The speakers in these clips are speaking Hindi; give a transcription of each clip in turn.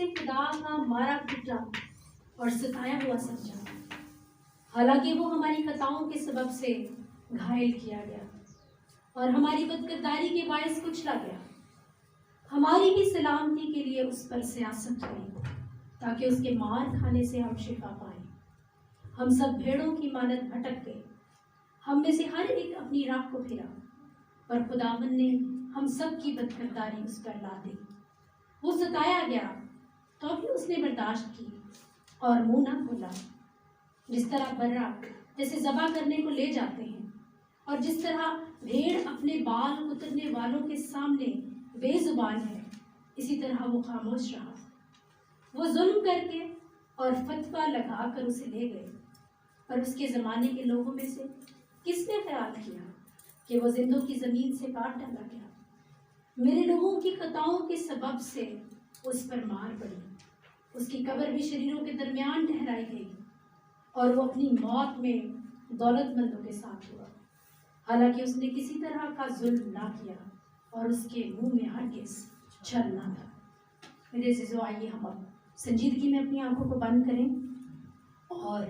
उसे खुदा का मारा पीटा और सताया हुआ समझा। हालांकि वो हमारी खताओं के सबब से घायल किया गया और हमारी बदकिरदारी के बायस कुचला गया। हमारी ही सलामती के लिए उस पर सियासत हुई ताकि उसके मार खाने से हम शिफा पाएं। हम सब भेड़ों की मानद भटक गए, हम में से हर एक अपनी राह को फिरा, पर खुदावन ने हम सब की बदकिरदारी उस पर ला दी। वो सताया गया तो भी उसने बर्दाश्त की और मुंह ना खोला। जिस तरह बर्रा जैसे ज़बा करने को ले जाते हैं और जिस तरह भेड़ अपने बाल कुतरने वालों के सामने बेजुबान है, इसी तरह वो खामोश रहा। वो जुल्म करके और फतवा लगाकर उसे ले गए, पर उसके ज़माने के लोगों में से किसने ख्याल किया कि वो जिंदों की ज़मीन से काट डाला गया। मेरे लोगों की खताओं के सबब से उस पर मार पड़ी, उसकी कब्र भी शरीरों के दरमियान ठहराई गई और वो अपनी मौत में दौलतमंदों के साथ हुआ। हालांकि उसने किसी तरह का जुल्म ना किया और उसके मुंह में हरगिज़ छल ना था। मेरे अज़ीज़ों, आइए हम अब संजीदगी में अपनी आंखों को बंद करें और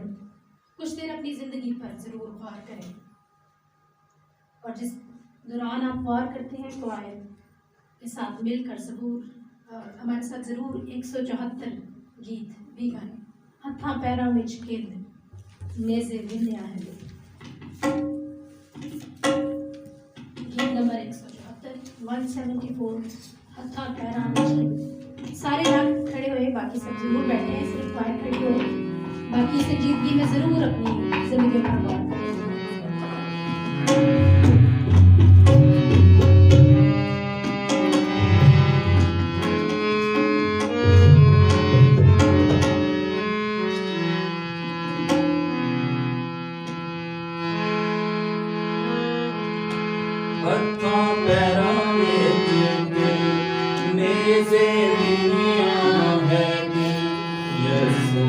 कुछ देर अपनी ज़िंदगी पर ज़रूर गौर करें। और जिस दौरान आप गौर करते हैं तो आयत के साथ मिलकर हमारे साथ ज़रूर 174 गीत भी गाएं। हत्था पैरा विच किद नेज़े विन्या है। गीत नंबर 174 हत्था पैरा विच किद। सारे नाम खड़े हुए, बाकी सब जरूर बैठे हैं, सिर्फ वायर खड़ी हो। बाकी संजीदगी में ज़रूर अपनी ज़िंदगी पर गौर करें। Neseviniya hai, Yesu